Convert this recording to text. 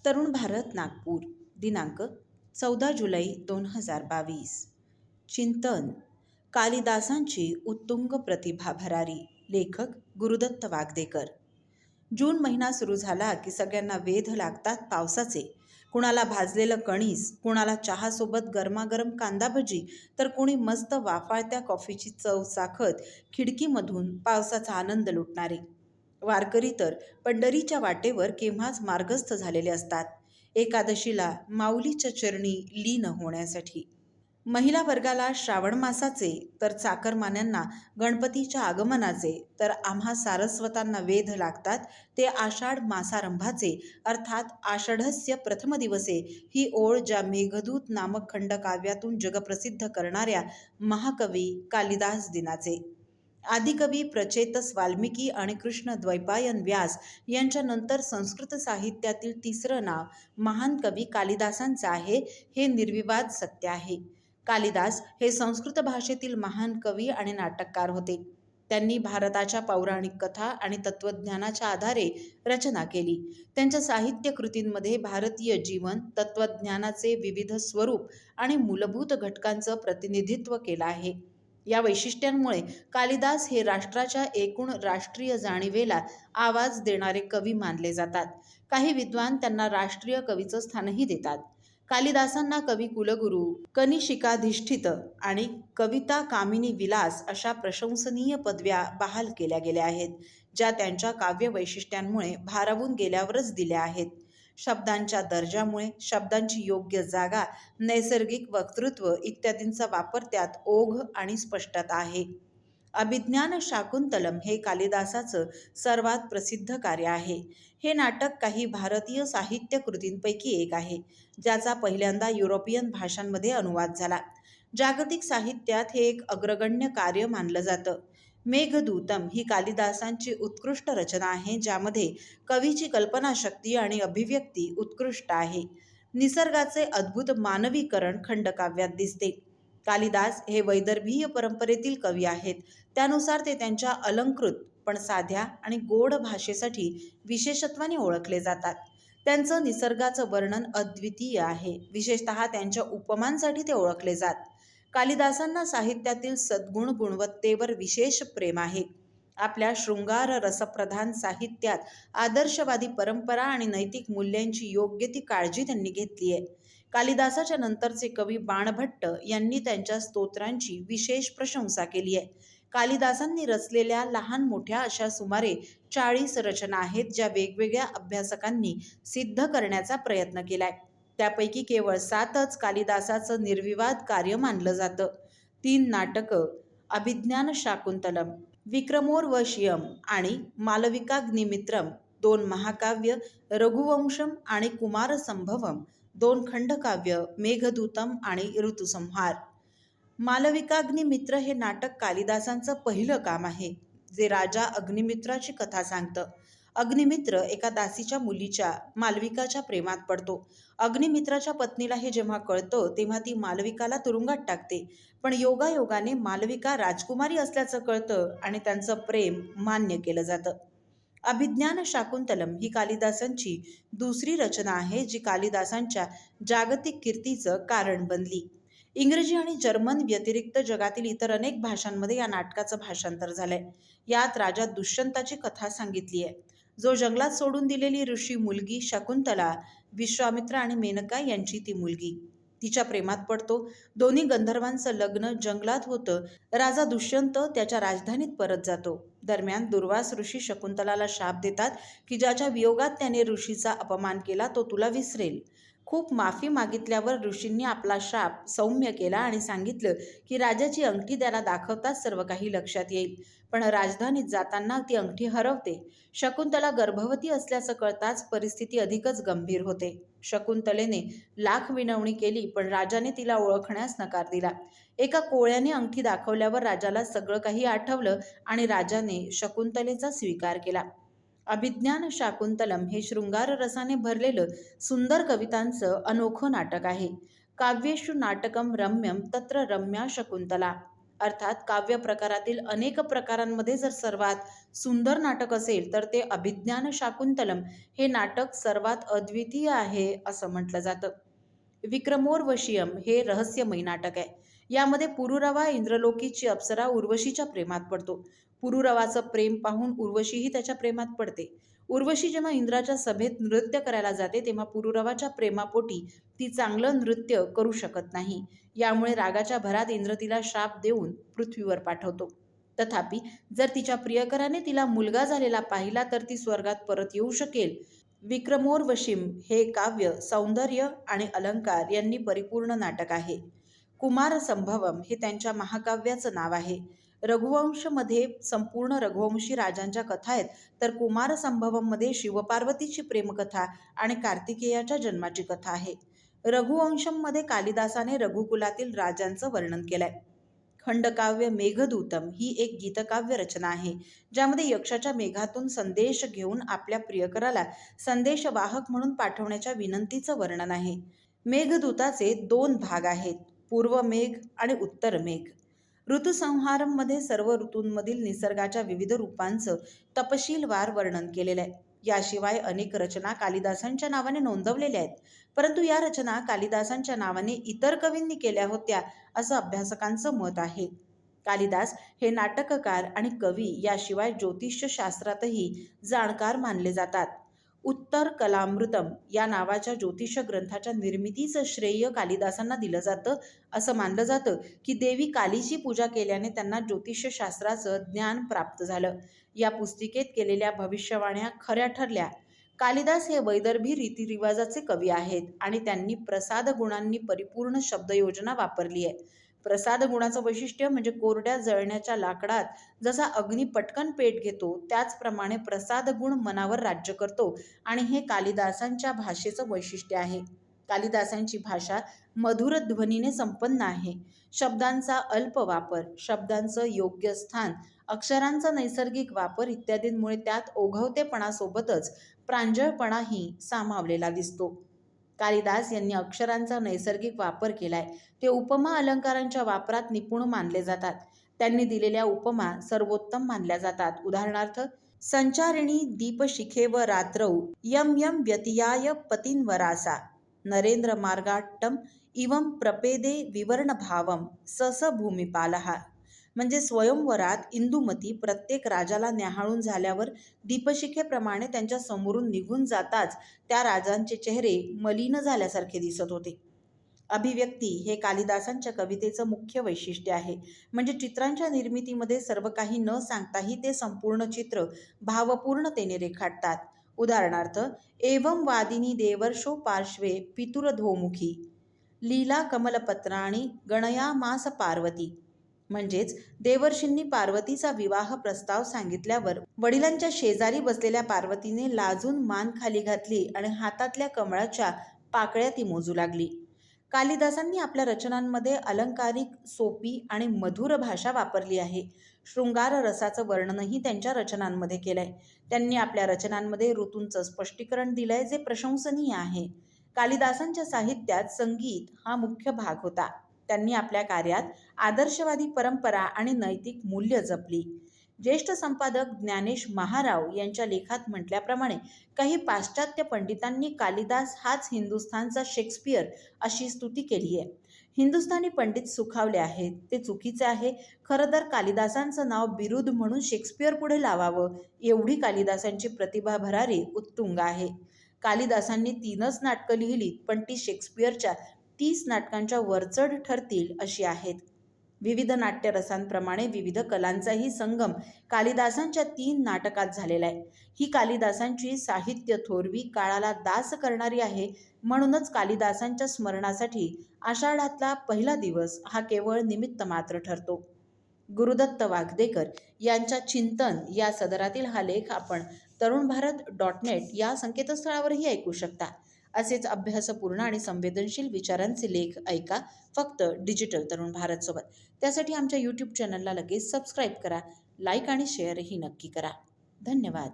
तरुण भारत नागपूर दिनांक 14 जुलै 2022. चिंतन. कालिदासांची उत्तुंग प्रतिभा भरारी. लेखक गुरुदत्त वागदेकर. जून महिना सुरू झाला की सगळ्यांना वेध लागतात पावसाचे. कुणाला भाजलेलं कणीस, कुणाला चहासोबत गरमागरम कांदा भजी, तर कुणी मस्त वाफाळत्या कॉफीची चव चाखत खिडकीमधून पावसाचा आनंद लुटणारे. वारकरी तर पंढरीच्या वाटेवर केव्हाच मार्गस्थ झालेले असतात, एकादशीला माऊलीच्या चरणी लीन होण्यासाठी. महिला वर्गाला श्रावण मासाचे, तर चाकरमान्यांना गणपतीच्या आगमनाचे, तर आम्हा सारस्वतांना वेध लागतात ते आषाढ मासारंभाचे, अर्थात आषाढस्य प्रथम दिवसे ही ओळ ज्या मेघदूत नामक खंडकाव्यातून जगप्रसिद्ध करणाऱ्या महाकवी कालिदास दिनाचे. आदिकवी प्रचेतस वाल्मिकी आणि कृष्ण द्वैपायन व्यास यांच्यानंतर संस्कृत साहित्यातील तिसरं नाव महान कवी कालिदासांचं आहे, हे निर्विवाद सत्य आहे. कालिदास हे संस्कृत भाषेतील महान कवी आणि नाटककार होते. त्यांनी भारताच्या पौराणिक कथा आणि तत्त्वज्ञानाच्या आधारे रचना केली. त्यांच्या साहित्य कृतींमध्ये भारतीय जीवन, तत्त्वज्ञानाचे विविध स्वरूप आणि मूलभूत घटकांचं प्रतिनिधित्व केलं आहे. या वैशिष्ट्यांमुळे कालिदास हे राष्ट्राच्या एकूण राष्ट्रीय जाणीवेला आवाज देणारे कवी मानले जातात. काही विद्वान त्यांना राष्ट्रीय कवीचं स्थानही देतात. कालिदासांना कवी कुलगुरू, कनिशिकाधिष्ठित आणि कविता कामिनी विलास अशा प्रशंसनीय पदव्या बहाल केल्या गेल्या आहेत, ज्या त्यांच्या काव्य वैशिष्ट्यांमुळे भारावून गेल्यावरच दिल्या आहेत. शब्दांच्या दर्जामुळे, शब्दांची योग्य जागा, नैसर्गिक वक्तृत्व इत्यादींचा वापर त्यात ओघ आणि स्पष्टता आहे. अभिज्ञान शाकुंतलम हे कालिदासाचं सर्वात प्रसिद्ध कार्य आहे. हे नाटक काही भारतीय साहित्य कृतींपैकी एक आहे, ज्याचा पहिल्यांदा युरोपियन भाषांमध्ये अनुवाद झाला. जागतिक साहित्यात हे एक अग्रगण्य कार्य मानलं जातं. मेघदूतम ही कालिदासांची उत्कृष्ट रचना आहे, ज्यामध्ये कवीची कल्पनाशक्ती आणि अभिव्यक्ती उत्कृष्ट आहे. निसर्गाचे अद्भुत मानवीकरण खंडकाव्यात दिसते. कालिदास हे वैदर्भीय परंपरेतील कवी आहेत. त्यानुसार ते त्यांच्या अलंकृत पण साध्या आणि गोड भाषेसाठी विशेषत्वाने ओळखले जातात. त्यांचं निसर्गाचं वर्णन अद्वितीय आहे. विशेषतः त्यांच्या उपमांसाठी ते ओळखले जात. कालिदासांना साहित्यातील सद्गुण गुणवत्तेवर विशेष प्रेम आहे. आपल्या शृंगार रसप्रधान साहित्यात आदर्शवादी परंपरा आणि नैतिक मूल्यांची योग्य ती काळजी त्यांनी घेतली आहे. कालिदासाच्या नंतरचे कवी बाणभट्ट यांनी त्यांच्या स्तोत्रांची विशेष प्रशंसा केली आहे. कालिदासांनी रचलेल्या लहान मोठ्या अशा सुमारे 40 रचना आहेत, ज्या वेगवेगळ्या अभ्यासकांनी सिद्ध करण्याचा प्रयत्न केलाय. त्यापैकी केवळ 7च कालिदासाचं निर्विवाद कार्य मानलं जातं. 3 नाटकं, अभिज्ञान शाकुंतलम, विक्रमोर्वशीयम आणि मालविकाग्निमित्रम, 2 महाकाव्य, रघुवंशम आणि कुमारसंभवम, 2 खंडकाव्य, मेघदूतम आणि ऋतुसंहार. मालविकाग्निमित्र हे नाटक कालिदासांचं पहिलं काम आहे, जे राजा अग्निमित्राची कथा सांगतं. अग्निमित्र एका दासीच्या मुलीच्या, मालविकाच्या प्रेमात पडतो. अग्निमित्राच्या पत्नीला हे जेव्हा कळतं, तेव्हा ती मालविकाला तुरुंगात टाकते. पण योगायोगाने मालविका राजकुमारी असल्याचं कळतं आणि त्यांचं प्रेम मान्य केलं जातं. अभिज्ञान शाकुंतलम ही कालिदासांची दुसरी रचना आहे, जी कालिदासांच्या जागतिक कीर्तीचं कारण बनली. इंग्रजी आणि जर्मन व्यतिरिक्त जगातील इतर अनेक भाषांमध्ये या नाटकाचं भाषांतर झालंय. यात राजा दुष्यंताची कथा सांगितली आहे, जो जंगलात सोडून दिलेली ऋषी मुलगी शकुंतला, विश्वामित्र आणि मेनका यांची ती मुलगी, तिच्या प्रेमात पडतो. दोन्ही गंधर्वांचं लग्न जंगलात होतं. राजा दुष्यंत त्याच्या राजधानीत परत जातो. दरम्यान दुर्वास ऋषी शकुंतलाला शाप देतात की ज्याच्या वियोगात त्याने ऋषीचा अपमान केला तो तुला विसरेल. खूप माफी मागितल्यावर ऋषींनी आपला शाप सौम्य केला आणि सांगितलं की राजाची अंगठी त्याला दाखवताच सर्व काही लक्षात येईल. पण राजधानीत जाताना ती अंगठी हरवते. शकुंतला गर्भवती असल्याचं कळताच परिस्थिती अधिकच गंभीर होते. शकुंतलेने लाख विनवणी केली, पण राजाने तिला ओळखण्यास नकार दिला. एका कोळ्याने अंगठी दाखवल्यावर राजाला सगळं काही आठवलं आणि राजाने शकुंतलेचा स्वीकार केला. अभिज्ञान शाकुंतलम हे शृंगार रसाने भरलेलं सुंदर कवितांचं अनोखं नाटक आहे. काव्येषु नाटकम रम्यम तत्र रम्या शकुंतला. अर्थात काव्य प्रकारातील अनेक प्रकारांमध्ये जर सर्वात सुंदर नाटक असेल तर ते अभिज्ञान शाकुंतलम हे नाटक सर्वात अद्वितीय आहे असं म्हटलं जातं. विक्रमोर्वशीयम हे रहस्यमय नाटक आहे. यामध्ये पुरुरवा इंद्रलोकीची अप्सरा उर्वशीच्या प्रेमात पडतो. पुरुरवाचं प्रेम पाहून उर्वशीही त्याच्या प्रेमात पडते. उर्वशी जेव्हा इंद्राच्या सभेत नृत्य करायला जाते तेव्हा पुरुरवाच्या प्रेमापोटी ती चांगलं नृत्य करू शकत नाही. यामुळे रागाच्या भरात इंद्र तिला शाप देऊन पृथ्वीवर पाठवतो. तथापि जर तिच्या प्रियकराने तिला मुलगा झालेला पाहिला तर ती स्वर्गात परत येऊ शकेल. विक्रमोर्वशीम हे काव्य सौंदर्य आणि अलंकार यांनी परिपूर्ण नाटक आहे. कुमारसंभवम हे त्यांच्या महाकाव्याचं नाव आहे. रघुवंशमध्ये संपूर्ण रघुवंशी राजांच्या कथा आहेत, तर कुमारसंभवममध्ये शिवपार्वतीची प्रेमकथा आणि कार्तिकेयाच्या जन्माची कथा आहे. रघुवंशममध्ये कालिदासाने रघुकुलातील राजांचं वर्णन केलंय. खंडकाव्य मेघदूतम ही एक गीतकाव्य रचना आहे, ज्यामध्ये यक्षाच्या मेघातून संदेश घेऊन आपल्या प्रियकराला संदेशवाहक म्हणून पाठवण्याच्या विनंतीचं वर्णन आहे. मेघदूताचे 2 भाग आहेत, पूर्व मेघ आणि उत्तर मेघ. ऋतुसंहारमध्ये सर्व ऋतूंमधील निसर्गाच्या विविध रूपांचं तपशीलवार वर्णन केलेलं आहे. याशिवाय अनेक रचना कालिदासांच्या नावाने नोंदवलेल्या आहेत, परंतु या रचना कालिदासांच्या नावाने इतर कवींनी केल्या होत्या असं अभ्यासकांचं मत आहे. कालिदास हे नाटककार आणि कवी याशिवाय ज्योतिषशास्त्रातही जाणकार मानले जातात. उत्तर कलामृतम या नावाच्या ज्योतिष ग्रंथाच्या निर्मितीचं श्रेय कालिदासांना दिलं जातं. असं मानलं जातं की देवी कालीची पूजा केल्याने त्यांना ज्योतिषशास्त्राचं ज्ञान प्राप्त झालं. या पुस्तिकेत केलेल्या भविष्यवाण्या खऱ्या ठरल्या. कालिदास हे वैदर्भी रीतिरिवाजाचे कवी आहेत आणि त्यांनी प्रसाद गुणांनी परिपूर्ण शब्दयोजना वापरली आहे. प्रसाद गुणाचं वैशिष्ट्य म्हणजे कोरड्या जळण्याच्या लाकडात जसा अग्नी पटकन पेट घेतो त्याचप्रमाणे प्रसाद गुण मनावर राज्य करतो आणि हे कालिदासांच्या भाषेचं वैशिष्ट्य आहे. कालिदासांची भाषा मधुर ध्वनीने संपन्न आहे. शब्दांचा अल्प वापर, शब्दांचं योग्य स्थान, अक्षरांचा नैसर्गिक वापर इत्यादींमुळे त्यात ओघवतेपणासोबतच प्रांजळपणाही सामावलेला दिसतो. कालिदास यांनी अक्षरांचा नैसर्गिक वापर केलाय. ते उपमा अलंकारांच्या वापरात निपुण मानले जातात. त्यांनी दिलेल्या उपमा सर्वोत्तम मानल्या जातात. उदाहरणार्थ, संचारिणी दीपशिखेव रात्रौ यम यम व्यतियाय पतीन्वरासा नरेंद्र मार्गाट्टम इवं प्रपेदे विवर्ण भावम सस भूमिपालहा. म्हणजे स्वयंवरात इंदुमती प्रत्येक राजाला न्याहाळून झाल्यावर दीपशिखेप्रमाणे त्यांच्या समोरून निघून जाताच त्या राजांचे चेहरे मलिन झाल्यासारखे दिसत होते. अभिव्यक्ती हे कालिदासांच्या कवितेचं मुख्य वैशिष्ट्य आहे. म्हणजे चित्रांच्या निर्मितीमध्ये सर्व काही न सांगताही ते संपूर्ण चित्र भावपूर्णतेने रेखाटतात. उदाहरणार्थ, एवं वादिनी देवर्षो पार्श्वे पितुरधोमुखी लीला कमलपत्राणी गणयामास पार्वती. म्हणजेच देवर्षींनी पार्वतीचा विवाह प्रस्ताव सांगितल्यावर वडिलांच्या शेजारी बसलेल्या पार्वतीने लाजून मान खाली घातली आणि हातातल्या कमळाच्या पाकळ्या ती मोजू लागली. कालिदासांनी आपल्या रचनांमध्ये अलंकारिक, सोपी आणि मधुर भाषा वापरली आहे. शृंगार रसाचं वर्णनही त्यांच्या रचनांमध्ये केलंय. त्यांनी आपल्या रचनांमध्ये ऋतूंचं स्पष्टीकरण दिलंय, जे प्रशंसनीय आहे. कालिदासांच्या साहित्यात संगीत हा मुख्य भाग होता. त्यांनी आपल्या कार्यात आदर्शवादी परंपरा आणि नैतिक मूल्य जपली. ज्येष्ठ संपादक ज्ञानेश महाराव यांच्या लेखात म्हटल्याप्रमाणे काही पाश्चात्य पंडितांनी कालिदास हाच हिंदुस्थानचा शेक्सपियर अशी स्तुती केली आहे. हिंदुस्थानी पंडित सुखावले आहेत, ते चुकीचे आहे. खरं तर कालिदासांचं नाव बिरुद म्हणून शेक्सपियर पुढे लावावं एवढी कालिदासांची प्रतिभा भरारी उत्तुंग आहे. कालिदासांनी 3च नाटकं लिहिलीत, पण ती शेक्सपियरच्या 30 नाटकांच्या वरचढ ठरतील अशी आहेत. विविध नाट्यरसांप्रमाणे विविध कलांचाही संगम कालिदासांच्या 3 नाटकात झालेला आहे. ही कालिदासांची साहित्य थोरवी काळाला दास करणारी आहे. म्हणूनच कालिदासांच्या स्मरणासाठी आषाढातला पहिला दिवस हा केवळ निमित्त मात्र ठरतो. गुरुदत्त वागदेकर यांच्या चिंतन या सदरातील हा लेख आपण तरुणभारत.net या संकेतस्थळावरही ऐकू शकता. असेच अभ्यासपूर्ण आणि संवेदनशील विचारांचे लेख ऐका फक्त डिजिटल तरुण भारत सोबत. त्यासाठी आमच्या YouTube चॅनलला लगेच सबस्क्राईब करा, लाईक आणि शेअरही नक्की करा. धन्यवाद.